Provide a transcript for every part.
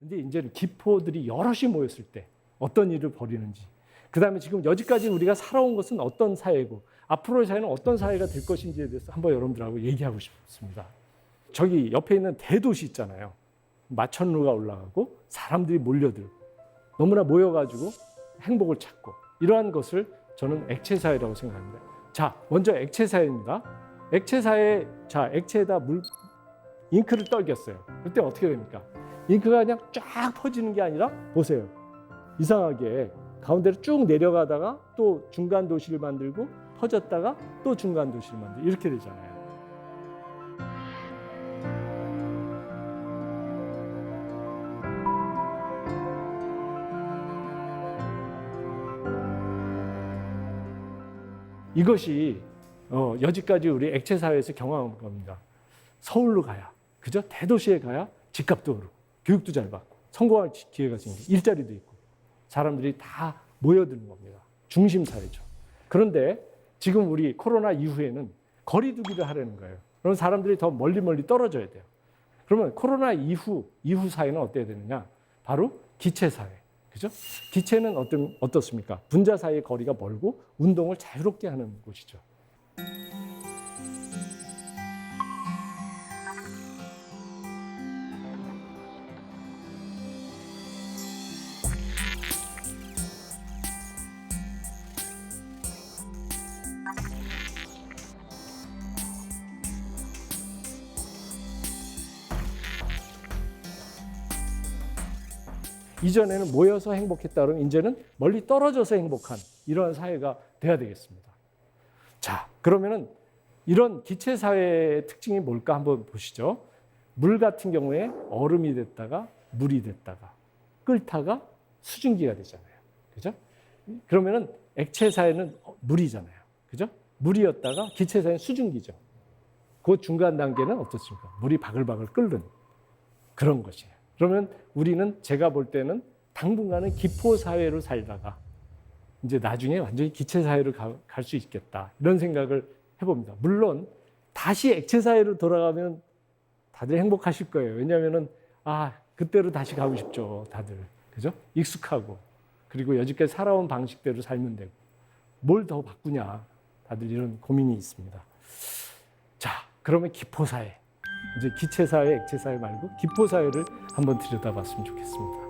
근데 이제는 기포들이 여럿이 모였을 때 어떤 일을 벌이는지, 그 다음에 지금 여지까지 우리가 살아온 것은 어떤 사회고 앞으로의 사회는 어떤 사회가 될 것인지에 대해서 한번 여러분들하고 얘기하고 싶습니다. 저기 옆에 있는 대도시 있잖아요. 마천루가 올라가고 사람들이 몰려들고 너무나 모여가지고 행복을 찾고, 이러한 것을 저는 액체사회라고 생각합니다. 자, 먼저 액체사회입니다. 액체사회, 자, 액체에다 잉크를 떨겼어요. 그때 어떻게 됩니까? 잉크가 그냥 쫙 퍼지는 게 아니라, 보세요. 이상하게 가운데로 쭉 내려가다가 또 중간 도시를 만들고 퍼졌다가 또 중간 도시를 만들고 이렇게 되잖아요. 이것이 여지까지 우리 액체사회에서 경험한 겁니다. 서울로 가야, 그죠? 대도시에 가야 집값도 오르고 교육도 잘 받고 성공할 기회가 생기고 일자리도 있고 사람들이 다 모여드는 겁니다. 중심사회죠. 그런데 지금 우리 코로나 이후에는 거리 두기를 하려는 거예요. 그럼 사람들이 더 멀리 떨어져야 돼요. 그러면 코로나 이후 사회는 어때야 되느냐? 바로 기체사회. 그죠? 기체는 어떻습니까? 분자 사이의 거리가 멀고 운동을 자유롭게 하는 곳이죠. 이전에는 모여서 행복했다 그러면 이제는 멀리 떨어져서 행복한 이러한 사회가 돼야 되겠습니다. 자, 그러면은 이런 기체 사회의 특징이 뭘까 한번 보시죠. 물 같은 경우에 얼음이 됐다가 물이 됐다가 끓다가 수증기가 되잖아요. 그죠? 그러면은 액체 사회는 물이잖아요. 그죠? 물이었다가 기체 사회는 수증기죠. 그 중간 단계는 어떻습니까? 물이 바글바글 끓는 그런 것이에요. 그러면 우리는 제가 볼 때는 당분간은 기포 사회로 살다가 이제 나중에 완전히 기체 사회로 갈 수 있겠다, 이런 생각을 해봅니다. 물론 다시 액체 사회로 돌아가면 다들 행복하실 거예요. 왜냐하면은 그때로 다시 가고 싶죠, 다들. 그죠? 익숙하고 그리고 여지까지 살아온 방식대로 살면 되고 뭘 더 바꾸냐, 다들 이런 고민이 있습니다. 자, 그러면 기포 사회, 이제 기체 사회, 액체 사회 말고 기포 사회를 한번 들여다봤으면 좋겠습니다.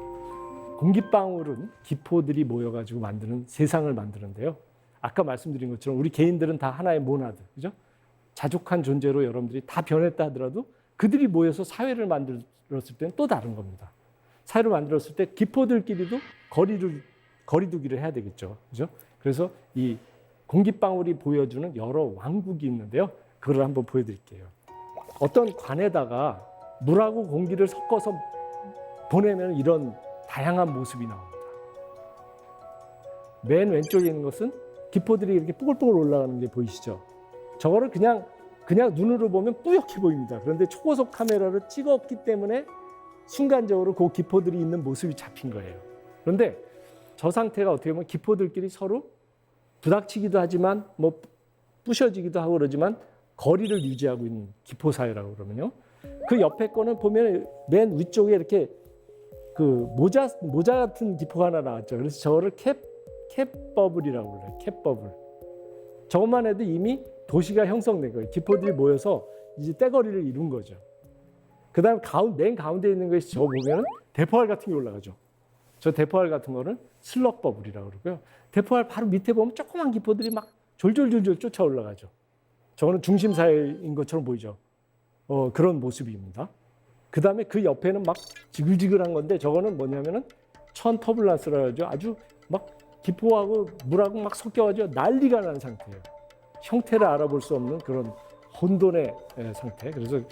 공기방울은 기포들이 모여가지고 만드는 세상을 만드는데요. 아까 말씀드린 것처럼 우리 개인들은 다 하나의 모나드, 그죠? 자족한 존재로 여러분들이 다 변했다 하더라도 그들이 모여서 사회를 만들었을 때는 또 다른 겁니다. 사회를 만들었을 때 기포들끼리도 거리두기를 해야 되겠죠, 그죠? 그래서 이 공기방울이 보여주는 여러 왕국이 있는데요. 그걸 한번 보여드릴게요. 어떤 관에다가 물하고 공기를 섞어서 보내면 이런 다양한 모습이 나옵니다. 맨 왼쪽에 있는 것은 기포들이 이렇게 뽀글뽀글 올라가는 게 보이시죠? 저거를 그냥 눈으로 보면 뿌옇게 보입니다. 그런데 초고속 카메라로 찍었기 때문에 순간적으로 그 기포들이 있는 모습이 잡힌 거예요. 그런데 저 상태가 어떻게 보면 기포들끼리 서로 부닥치기도 하지만 뭐 부셔지기도 하고 그러지만 거리를 유지하고 있는 기포 사회라고 그러면요. 그 옆에 거는 보면 맨 위쪽에 이렇게 그 모자 같은 기포가 하나 나왔죠. 그래서 저거를 캡버블이라고 그래요. 캡버블. 저것만 해도 이미 도시가 형성된 거예요. 기포들이 모여서 이제 떼거리를 이룬 거죠. 그다음 맨 가운데 있는 것이 저 보면은 대포알 같은 게 올라가죠. 저 대포알 같은 거는 슬럭 버블이라고 그러고요. 대포알 바로 밑에 보면 조그만 기포들이 막 졸졸 쫓아 올라가죠. 저거는 중심 사회인 것처럼 보이죠. 그런 모습입니다. 그 다음에 그 옆에는 막 지글지글한 건데 저거는 뭐냐면은 천 터블란스라고 하죠. 아주 막 기포하고 물하고 막 섞여가지고 난리가 나는 상태예요. 형태를 알아볼 수 없는 그런 혼돈의 상태. 그래서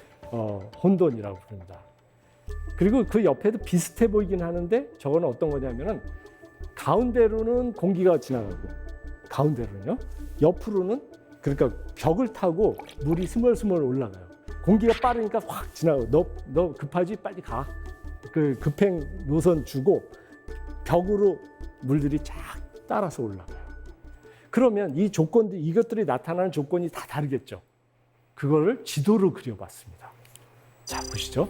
혼돈이라고 부릅니다. 그리고 그 옆에도 비슷해 보이긴 하는데 저거는 어떤 거냐면은 가운데로는 공기가 지나가고 가운데로는요. 옆으로는 그러니까 벽을 타고 물이 스멀스멀 올라가요. 공기가 빠르니까 확 지나가고 너 급하지 빨리 가. 그 급행 노선 주고 벽으로 물들이 쫙 따라서 올라가요. 그러면 이것들이 나타나는 조건이 다 다르겠죠. 그거를 지도로 그려봤습니다. 자, 보시죠.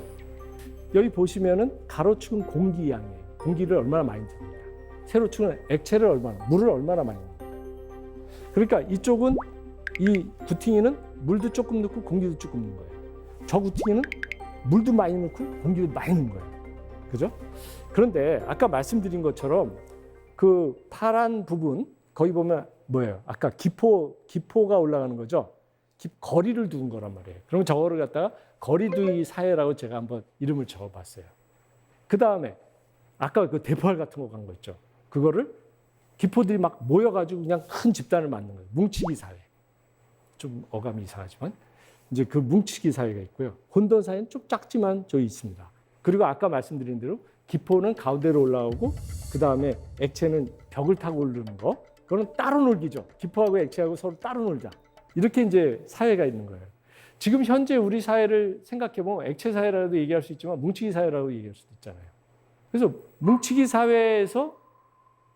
여기 보시면은 가로축은 공기 양이에요. 공기를 얼마나 많이 듭니다. 세로축은 액체를 얼마나, 물을 얼마나 많이 넣습니다. 그러니까 이쪽은 이 구팅이는 물도 조금 넣고 공기도 조금 넣는 거예요. 저 구팅이는 물도 많이 넣고 공기도 많이 넣는 거예요. 그죠? 그런데 아까 말씀드린 것처럼 그 파란 부분 거기 보면 뭐예요? 아까 기포가 올라가는 거죠. 거리를 두는 거란 말이에요. 그러면 저거를 갖다가 거리두기 사회라고 제가 한번 이름을 적어봤어요. 그 다음에 아까 그 대포알 같은 거 간 거 있죠. 그거를 기포들이 막 모여가지고 그냥 큰 집단을 만든 거예요. 뭉치기 사회. 좀 어감이 이상하지만 이제 그 뭉치기 사회가 있고요. 혼돈 사회는 좀 작지만 저기 있습니다. 그리고 아까 말씀드린 대로 기포는 가운데로 올라오고 그 다음에 액체는 벽을 타고 오르는 거. 그거는 따로 놀기죠. 기포하고 액체하고 서로 따로 놀자. 이렇게 이제 사회가 있는 거예요. 지금 현재 우리 사회를 생각해 보면 액체 사회라고도 얘기할 수 있지만 뭉치기 사회라고 얘기할 수도 있잖아요. 그래서 뭉치기 사회에서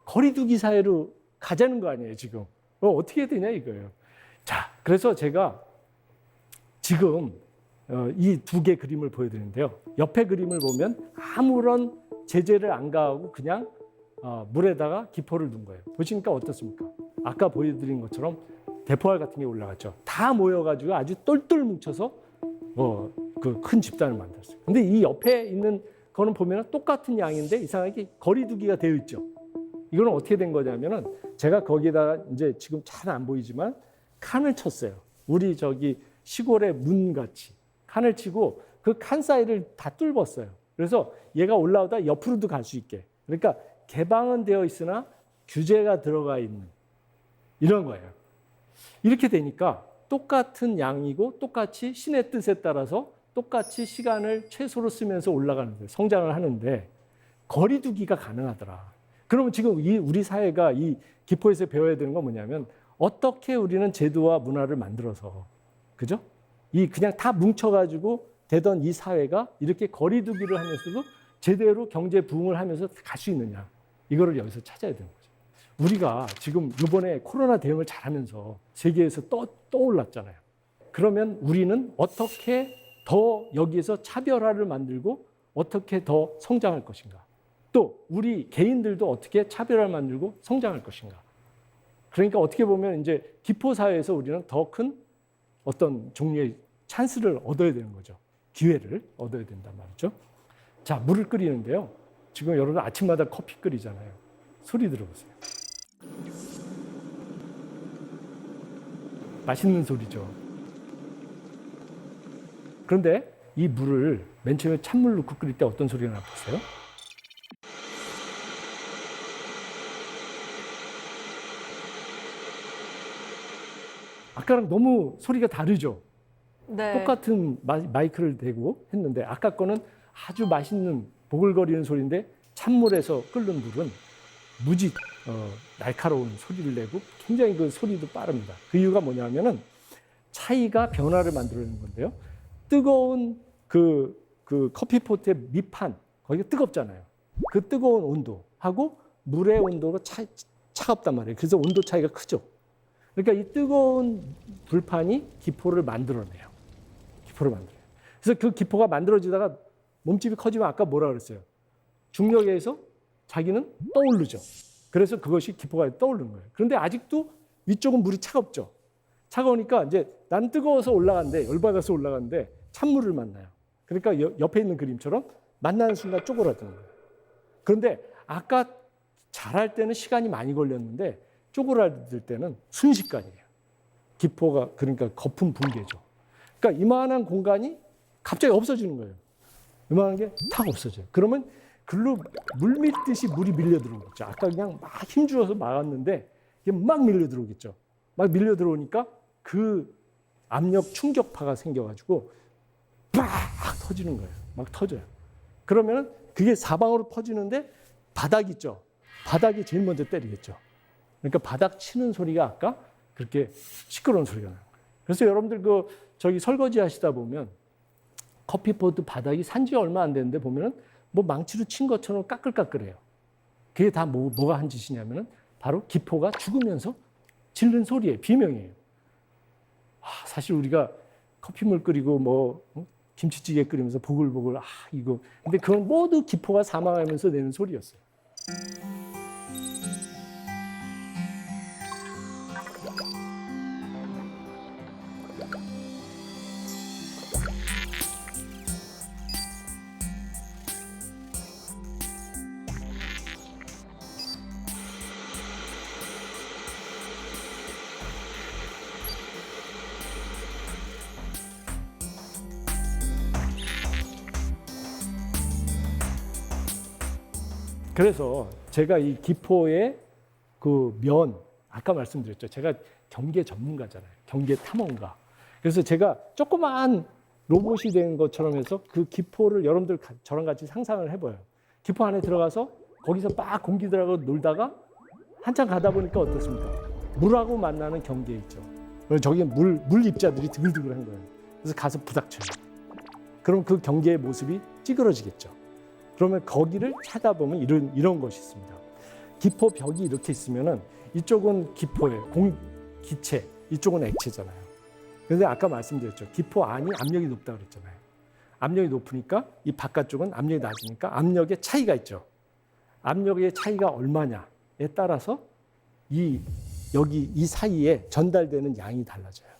거리두기 사회로 가자는 거 아니에요, 지금. 어떻게 해야 되냐 이거예요. 자, 그래서 제가 지금 이 두 개 그림을 보여드리는데요. 옆에 그림을 보면 아무런 제재를 안 가하고 그냥 물에다가 기포를 넣은 거예요. 보시니까 어떻습니까? 아까 보여드린 것처럼 대포알 같은 게 올라갔죠. 다 모여가지고 아주 똘똘 뭉쳐서 그 큰 집단을 만들었어요. 근데 이 옆에 있는 거는 보면 똑같은 양인데 이상하게 거리두기가 되어 있죠. 이거는 어떻게 된 거냐면은 제가 거기다가 이제 지금 잘 안 보이지만 칸을 쳤어요. 우리 저기 시골의 문 같이 칸을 치고 그 칸 사이를 다 뚫었어요. 그래서 얘가 올라오다 옆으로도 갈 수 있게. 그러니까 개방은 되어 있으나 규제가 들어가 있는 이런 거예요. 이렇게 되니까 똑같은 양이고 똑같이 신의 뜻에 따라서 똑같이 시간을 최소로 쓰면서 올라가는 거예요. 성장을 하는데 거리두기가 가능하더라. 그러면 지금 우리 사회가 이 기포에서 배워야 되는 건 뭐냐면 어떻게 우리는 제도와 문화를 만들어서 그죠? 이 그냥 다 뭉쳐가지고 되던 이 사회가 이렇게 거리두기를 하면서도 제대로 경제 부흥을 하면서 갈 수 있느냐. 이거를 여기서 찾아야 되는 거죠. 우리가 지금 이번에 코로나 대응을 잘하면서 세계에서 떠올랐잖아요. 그러면 우리는 어떻게 더 여기에서 차별화를 만들고 어떻게 더 성장할 것인가. 또 우리 개인들도 어떻게 차별화를 만들고 성장할 것인가. 그러니까 어떻게 보면 이제 기포 사회에서 우리는 더 큰 어떤 종류의 찬스를 얻어야 되는 거죠. 기회를 얻어야 된단 말이죠. 자, 물을 끓이는데요. 지금 여러분 아침마다 커피 끓이잖아요. 소리 들어보세요. 맛있는 소리죠. 그런데 이 물을 맨 처음에 찬물 넣고 끓일 때 어떤 소리가 나보세요? 아까랑 너무 소리가 다르죠? 네. 똑같은 마이크를 대고 했는데 아까 거는 아주 맛있는 보글거리는 소리인데 찬물에서 끓는 물은 무지 날카로운 소리를 내고 굉장히 그 소리도 빠릅니다. 그 이유가 뭐냐면은 차이가 변화를 만들어내는 건데요. 뜨거운 그 커피포트의 밑판 거기가 뜨겁잖아요. 그 뜨거운 온도하고 물의 온도가 차갑단 말이에요. 그래서 온도 차이가 크죠. 그러니까 이 뜨거운 불판이 기포를 만들어내요. 기포를 만들어요. 그래서 그 기포가 만들어지다가 몸집이 커지면 아까 뭐라 그랬어요? 중력에 의해서 자기는 떠오르죠. 그래서 그것이 기포가 떠오르는 거예요. 그런데 아직도 위쪽은 물이 차갑죠. 차가우니까 이제 난 뜨거워서 올라가는데 열받아서 올라가는데 찬물을 만나요. 그러니까 옆에 있는 그림처럼 만나는 순간 쪼그라드는 거예요. 그런데 아까 잘할 때는 시간이 많이 걸렸는데 쪼그라들 때는 순식간이에요. 기포가 그러니까 거품 붕괴죠. 그러니까 이만한 공간이 갑자기 없어지는 거예요. 이만한 게 탁 없어져요. 그러면 글로 물 밀듯이 물이 밀려 들어오겠죠. 아까 그냥 막 힘주어서 막았는데 이게 막 밀려 들어오겠죠. 막 밀려 들어오니까 그 압력 충격파가 생겨가지고 빡 터지는 거예요. 막 터져요. 그러면 그게 사방으로 퍼지는데 바닥 있죠. 바닥이 제일 먼저 때리겠죠. 그러니까 바닥 치는 소리가 아까 그렇게 시끄러운 소리가 나는 거예요. 그래서 여러분들 저기 설거지 하시다 보면 커피포트 바닥이 산지 얼마 안 됐는데 보면은 뭐 망치로 친 것처럼 까끌까끌해요. 그게 다 뭐가 한 짓이냐면은 바로 기포가 죽으면서 질른 소리예요. 비명이에요. 사실 우리가 커피물 끓이고 김치찌개 끓이면서 보글보글 이거 근데 그건 모두 기포가 사망하면서 내는 소리였어요. 그래서 제가 이 기포의 그 면, 아까 말씀드렸죠. 제가 경계 전문가잖아요. 경계 탐험가. 그래서 제가 조그마한 로봇이 된 것처럼 해서 그 기포를 여러분들 저랑 같이 상상을 해봐요. 기포 안에 들어가서 거기서 막 공기들하고 놀다가 한참 가다 보니까 어떻습니까? 물하고 만나는 경계에 있죠. 저기 물 입자들이 드글드글한 거예요. 그래서 가서 부닥쳐요. 그럼 그 경계의 모습이 찌그러지겠죠. 그러면 거기를 찾아보면 이런 것이 있습니다. 기포 벽이 이렇게 있으면은 이쪽은 기포예요. 기체, 이쪽은 액체잖아요. 그런데 아까 말씀드렸죠. 기포 안이 압력이 높다고 그랬잖아요. 압력이 높으니까 이 바깥쪽은 압력이 낮으니까 압력의 차이가 있죠. 압력의 차이가 얼마냐에 따라서 여기 이 사이에 전달되는 양이 달라져요.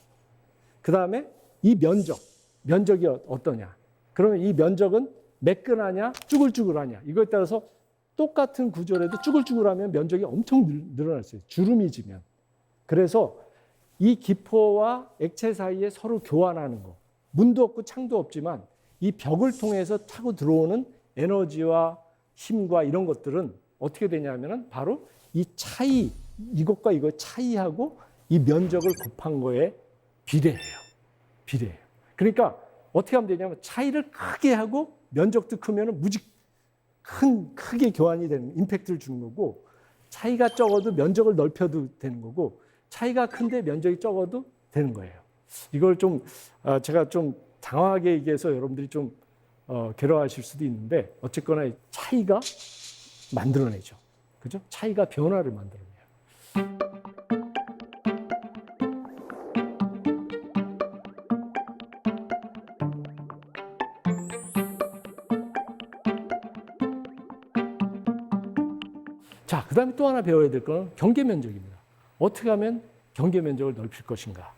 그 다음에 이 면적이 어떠냐? 그러면 이 면적은 매끈하냐, 쭈글쭈글하냐 이거에 따라서 똑같은 구조라도 쭈글쭈글하면 면적이 엄청 늘어날 수 있어요. 주름이 지면. 그래서 이 기포와 액체 사이에 서로 교환하는 거. 문도 없고 창도 없지만 이 벽을 통해서 타고 들어오는 에너지와 힘과 이런 것들은 어떻게 되냐면은 바로 이 차이, 이것과 이거 차이하고 이 면적을 곱한 거에 비례해요. 비례해요. 그러니까 어떻게 하면 되냐면 차이를 크게 하고 면적도 크면 크게 교환이 되는 임팩트를 주는 거고 차이가 적어도 면적을 넓혀도 되는 거고 차이가 큰데 면적이 적어도 되는 거예요. 이걸 좀 제가 좀 장황하게 얘기해서 여러분들이 좀 괴로워하실 수도 있는데 어쨌거나 차이가 만들어내죠. 그죠? 차이가 변화를 만들어내요. 자, 그 다음에 또 하나 배워야 될 건 경계 면적입니다. 어떻게 하면 경계 면적을 넓힐 것인가?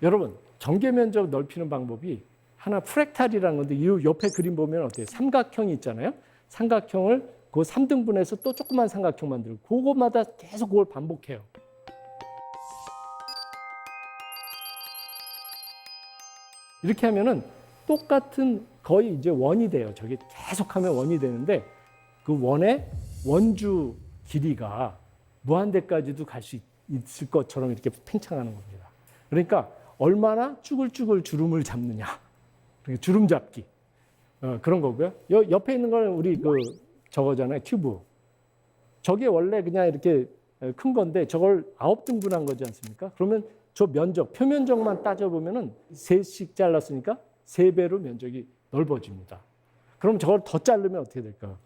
여러분, 경계 면적 넓히는 방법이 하나 프랙탈이라는 건데 이 옆에 그림 보면 어때요? 삼각형이 있잖아요. 삼각형을 그 3등분해서 또 조그만 삼각형 만들고 그것마다 계속 그걸 반복해요. 이렇게 하면은 똑같은 거의 이제 원이 돼요. 저게 계속하면 원이 되는데 그 원의 원주 길이가 무한대까지도 갈 수 있을 것처럼 이렇게 팽창하는 겁니다. 그러니까 얼마나 쭈글쭈글 주름을 잡느냐. 그러니까 주름 잡기. 그런 거고요. 옆에 있는 건 우리 저거잖아요. 튜브. 저게 원래 그냥 이렇게 큰 건데 저걸 9등분한 거지 않습니까? 그러면 저 면적, 표면적만 따져보면은 3씩 잘랐으니까 3배로 면적이 넓어집니다. 그럼 저걸 더 자르면 어떻게 될까요?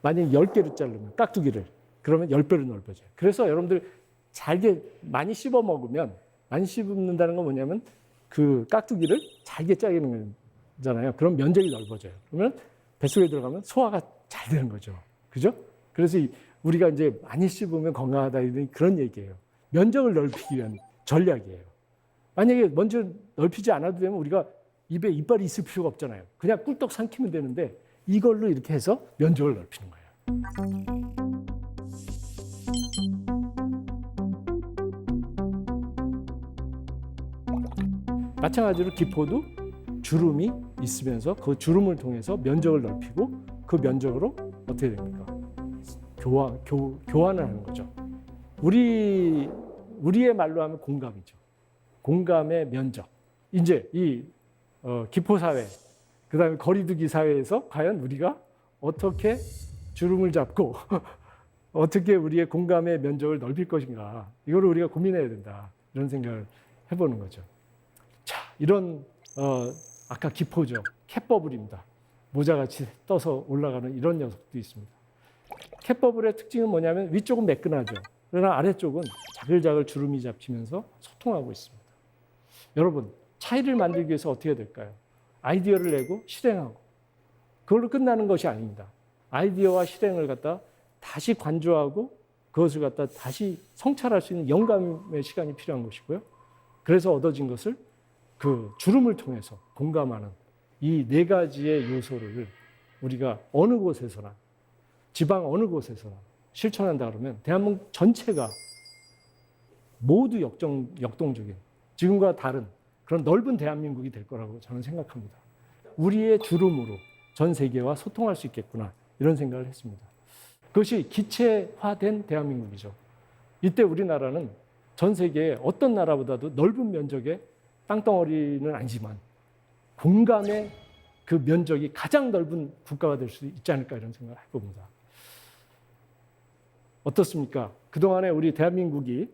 만약에 10개로 자르면 깍두기를 그러면 10배로 넓어져요. 그래서 여러분들 잘게 많이 씹어 먹으면 많이 씹는다는 건 뭐냐면 그 깍두기를 잘게 짜기는 거잖아요. 그럼 면적이 넓어져요. 그러면 뱃속에 들어가면 소화가 잘 되는 거죠. 그죠? 그래서 우리가 이제 많이 씹으면 건강하다 이런 그런 얘기예요. 면적을 넓히기 위한 전략이에요. 만약에 먼저 넓히지 않아도 되면 우리가 입에 이빨이 있을 필요가 없잖아요. 그냥 꿀떡 삼키면 되는데 이걸로 이렇게 해서 면적을 넓히는 거예요. 마찬가지로 기포도 주름이 있으면서 그 주름을 통해서 면적을 넓히고 그 면적으로 어떻게 됩니까? 교환을 하는 거죠. 우리의 말로 하면 공감이죠. 공감의 면적. 이제 이 기포 사회, 그다음에 거리두기 사회에서 과연 우리가 어떻게 주름을 잡고 어떻게 우리의 공감의 면적을 넓힐 것인가. 이거를 우리가 고민해야 된다. 이런 생각을 해보는 거죠. 자, 이런 아까 기포죠. 캣버블입니다. 모자같이 떠서 올라가는 이런 녀석도 있습니다. 캣버블의 특징은 뭐냐면 위쪽은 매끈하죠. 그러나 아래쪽은 자글자글 주름이 잡히면서 소통하고 있습니다. 여러분, 차이를 만들기 위해서 어떻게 해야 될까요? 아이디어를 내고 실행하고 그걸로 끝나는 것이 아닙니다. 아이디어와 실행을 갖다 다시 관조하고 그것을 갖다 다시 성찰할 수 있는 영감의 시간이 필요한 것이고요. 그래서 얻어진 것을 그 주름을 통해서 공감하는 이 네 가지의 요소를 우리가 어느 곳에서나 지방 어느 곳에서나 실천한다 그러면 대한민국 전체가 모두 역동적인 지금과 다른 그런 넓은 대한민국이 될 거라고 저는 생각합니다. 우리의 주름으로 전 세계와 소통할 수 있겠구나 이런 생각을 했습니다. 그것이 기체화된 대한민국이죠. 이때 우리나라는 전 세계의 어떤 나라보다도 넓은 면적의 땅덩어리는 아니지만 공감의 그 면적이 가장 넓은 국가가 될 수 있지 않을까 이런 생각을 해봅니다. 어떻습니까? 그동안에 우리 대한민국이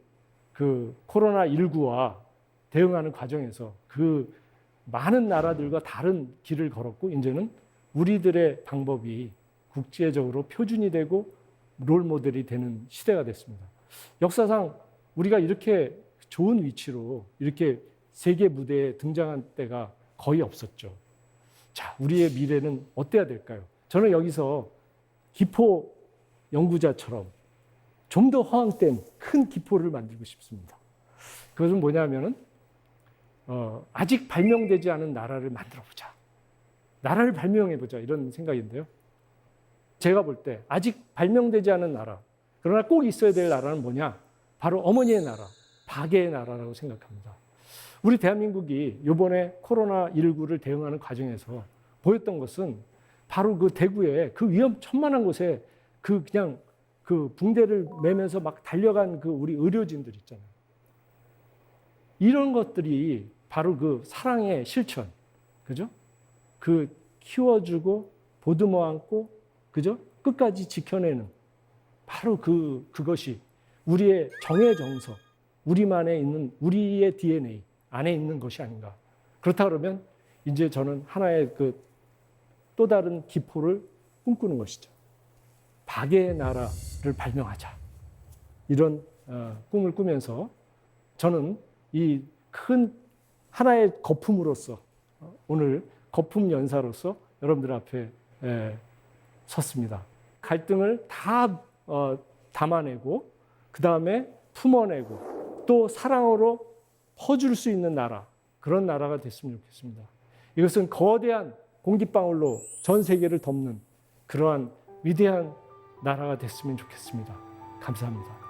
그 코로나19와 대응하는 과정에서 그 많은 나라들과 다른 길을 걸었고 이제는 우리들의 방법이 국제적으로 표준이 되고 롤 모델이 되는 시대가 됐습니다. 역사상 우리가 이렇게 좋은 위치로 이렇게 세계 무대에 등장한 때가 거의 없었죠. 자, 우리의 미래는 어때야 될까요? 저는 여기서 기포 연구자처럼 좀 더 허황된 큰 기포를 만들고 싶습니다. 그것은 뭐냐면은 아직 발명되지 않은 나라를 만들어 보자. 나라를 발명해 보자 이런 생각인데요. 제가 볼 때 아직 발명되지 않은 나라, 그러나 꼭 있어야 될 나라는 뭐냐? 바로 어머니의 나라, 박애의 나라라고 생각합니다. 우리 대한민국이 이번에 코로나19를 대응하는 과정에서 보였던 것은 바로 그 대구에 그 위험천만한 곳에 그냥 그 붕대를 매면서 막 달려간 그 우리 의료진들 있잖아요. 이런 것들이 바로 그 사랑의 실천, 그죠? 그 키워주고 보듬어 안고, 그죠? 끝까지 지켜내는 바로 그것이 우리의 정의-정석, 우리만에 있는 우리의 DNA 안에 있는 것이 아닌가. 그렇다 그러면 이제 저는 하나의 그 또 다른 기포를 꿈꾸는 것이죠. 박애의 나라를 발명하자. 이런 꿈을 꾸면서 저는 이 큰 하나의 거품으로서 오늘 거품 연사로서 여러분들 앞에 섰습니다. 갈등을 다 담아내고 그 다음에 품어내고 또 사랑으로 퍼줄 수 있는 나라, 그런 나라가 됐으면 좋겠습니다. 이것은 거대한 공기방울로 전 세계를 덮는 그러한 위대한 나라가 됐으면 좋겠습니다. 감사합니다.